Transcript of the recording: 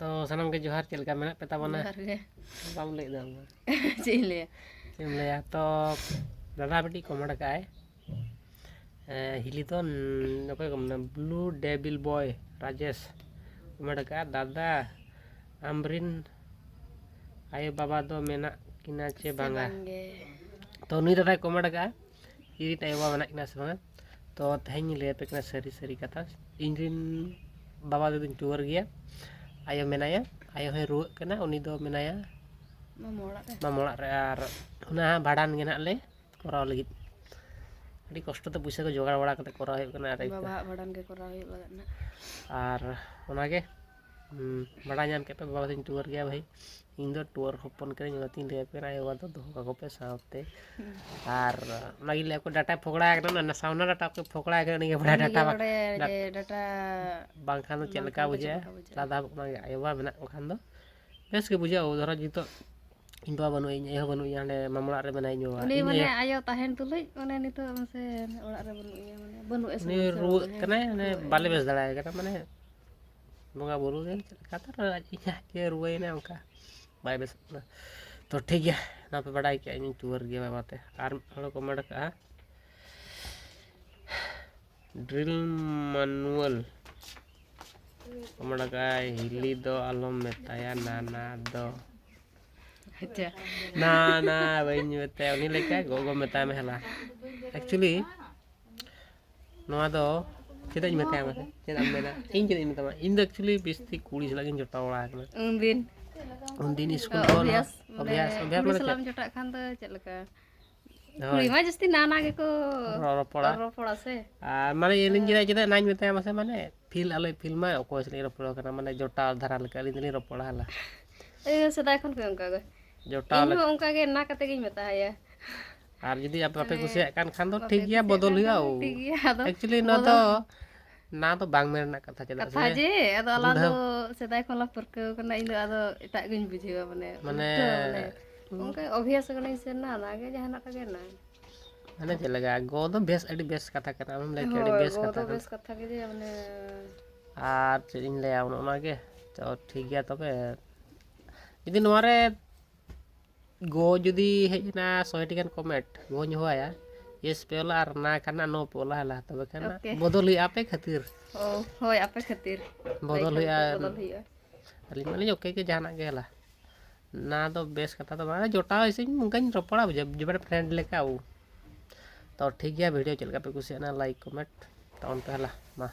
तो सनम के जोहार चल का मेना पेता बना बाम ले दा चिले तो दादा बेटी कमेंट का है हिली तो नकोय कमना blue devil boy Rajesh comment का दादा आमरिन आयो बाबा दो मेना किना चे बांगा तो नुई दादा कमेंट का हिली आयो बाबा मेना किना से बांगा तो तेहन ले पे कना सरी सरी कथा इंरिन बाबा दो दिन टूर गया आयो मेनाया आयो है रुक कना उनी दो मेनाया मामोड़ा रे आर उना भाड़ान गे ना ले कराव लगित अड़ी कष्ट तो पैसा को जोगाड़ बड़ा कते कराव हुई कना बाबा भाड़ान के कराव हुई बगना आर उना के बड़ा नाम के पे बाबा दिन टूर गया भाई इन दो टूर होपन करे नती ले पे आयो वाला तो का को पे सावते आर लगी ले को डाटा फोकड़ा के ना साउना डाटा को फोकड़ा के नहीं बड़ा डाटा बांखान चलका बुझे लादा आयो बा मेना खान दो बेस के बुझे धरा जितो इन बाबा बनु इन एहो बनु याने मामला रे बनाई नो उनी माने आयो ताहेन तुलई ओने नितो से ओड़ा रे बनु एस नि रु कने ने बाले बेस दड़ाय कना माने बंगा बुरु रे कता इया के रुवे ने उनका बाय बेस तो ठीक है ना पे बड़ाई के इन टूर गया बाते आर हलो कमेंट का ड्रिल मैनुअल कमेंट का हिली दो आलम मेताया नाना दो अच्छा ना ना बइन मेताया उनी लेका गोगो मेताया में हला एक्चुअली नोआ दो चेदाñ मेताया में चेदा मेना इन चेदाñ मेतामा इन दो एक्चुअली बिस्ती कुड़ी सलागिन जोटा ओड़ा कना उन दिन स्कूल को अभ्यास कुड़ी सलाम जोटा खान तो चलका कुड़ी मा जस्ती नाना के को रोपड़ा से आ माने एलिन जेदा जेदा नाñ मेताया मासे माने फील आले फिल्म मा ओको सली रोपड़ा कना माने जोटा धारा लेका अलिन दली रोपड़ा हला ए सदा खन पे उनका गए जोटा इन उनका के ना कते गिन मेता है आर जदी आपे कुसिया कान खान दो ठीक गया बदल हुआ ठीक गया एक्चुअली न तो ना तो बांग मेरना कथा चला कथा जे अदो आला दो सदा खन ला परके कना इन अदो एटा गिन बुझेवा माने उनका अभ्यास कने से ना लागे जहाना के ना माने चलेगा गो दो बेस एडी बेस कथा कना हम ले एडी बेस कथा के जे माने आर इन ले आउन ओना के तो ठीक गया तबे जदी नोरे गो जदी हेजना 100 टिकन कमेंट गो होया यस पेला आर ना खाना नो पोला हला तबे खाना बदल हुई आपे खातिर ओ होय आपे खातिर बदल हुई अली माने ओके के जाना के हला ना तो बेस कथा तो माने जोटा ऐसे मुंगन रोपड़ा जब जब फ्रेंड लेका आउ तो ठीक गया वीडियो चलका पे कुछ ना लाइक कमेंट तो उन पे हला मा